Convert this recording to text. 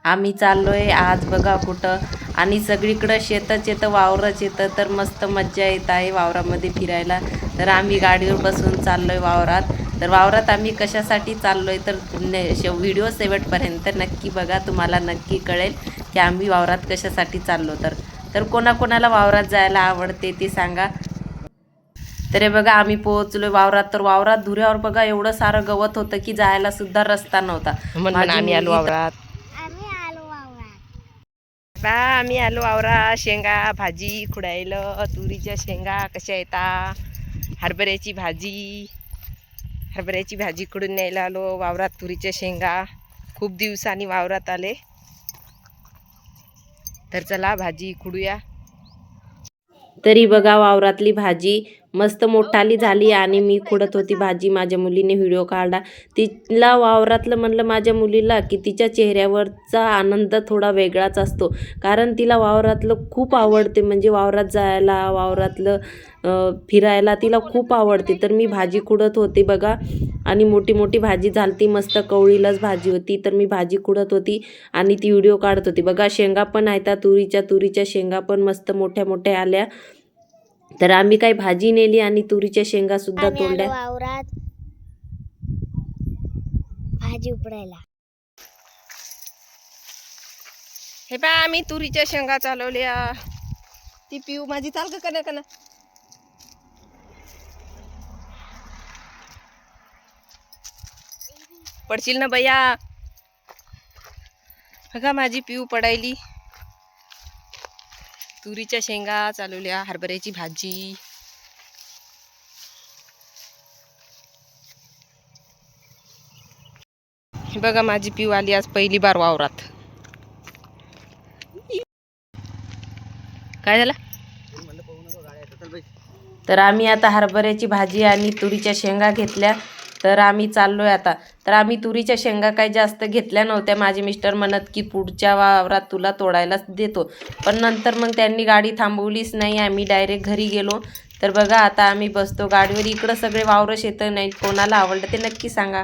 आम्ही चाललोय आज बघा कुठं, आणि सगळीकडं शेतच येतं, वावरच येतं, तर मस्त मज्जा येत आहे वावरामध्ये फिरायला. तर आम्ही गाडीवर बसून चाललोय वावरात. तर वावरात आम्ही कशासाठी चाललोय तर व्हिडिओ शेवटपर्यंत नक्की बघा, तुम्हाला नक्की कळेल की आम्ही वावरात कशासाठी चाललो. तर कोणाकोणाला वावरात जायला आवडते ते सांगा. तर हे बघा आम्ही पोहोचलोय वावरात. तर वावरात धुऱ्यावर बघा एवढं सारं गवत होतं की जायला सुद्धा रस्ता नव्हता. माझी आम्ही आलो मुलगी वावरात. आम्ही आलो वावरात. शेंगा भाजी खुडायला. तुरीच्या शेंगा कशा येतात. हरभऱ्याची भाजी खुडून न्यायला आलो वावरात. तुरीच्या शेंगा खूप दिवसांनी वावरात आले. तर चला भाजी खुडूया. तरी बघा वावरातली भाजी मस्त मोठाली झाली आणि मी खुडत होती भाजी. माझ्या मुलीने व्हिडिओ काढला. तिला वावरातलं म्हणलं माझ्या मुलीला की तिच्या चेहऱ्यावरचा आनंद थोडा वेगळाच असतो, कारण तिला वावरातलं खूप आवडते. म्हणजे वावरात जायला, वावरातलं फिरायला तिला खूप आवडते. तर मी भाजी खुडत होते बघा, आणि मोठी मोठी भाजी झालती, मस्त कवळीलाच भाजी होती. तर मी भाजी खुडत होती आणि ती व्हिडिओ काढत होती बघा. शेंगा पण आहेत तुरीच्या शेंगा पण मस्त मोठ्या मोठ्या आल्या. तर आम्ही काही भाजी नेली आणि तुरीच्या शेंगा सुद्धा तोडल्या. वावरात भाजी उपडायला. हे पा आम्ही तुरीच्या शेंगा चालवल्या. ती पिऊ माझी चाल का कना पडशील ना बया. बघा माझी पिऊ पडायली. तुरीच्या शेंगा चालवल्या. हरभऱ्याची भाजी. बघा माझी पिऊ आली आज पहिली बार वावरात. काय झालं. तर आम्ही आता हरभऱ्याची भाजी आणि तुरीच्या शेंगा घेतल्या. तर आम्ही चाललोय आता. तर आम्ही तुरीच्या शेंगा काही जास्त घेतल्या नव्हत्या. माझे मिस्टर म्हणत की पुढच्या वावरात तुला तोडायलाच देतो, पण नंतर मग त्यांनी गाडी थांबवलीच नाही. आम्ही डायरेक्ट घरी गेलो. तर बघा आता आम्ही बसतो गाडीवर. इकडं सगळे वावरं शेतं नाही. कोणाला आवडलं ते नक्की सांगा.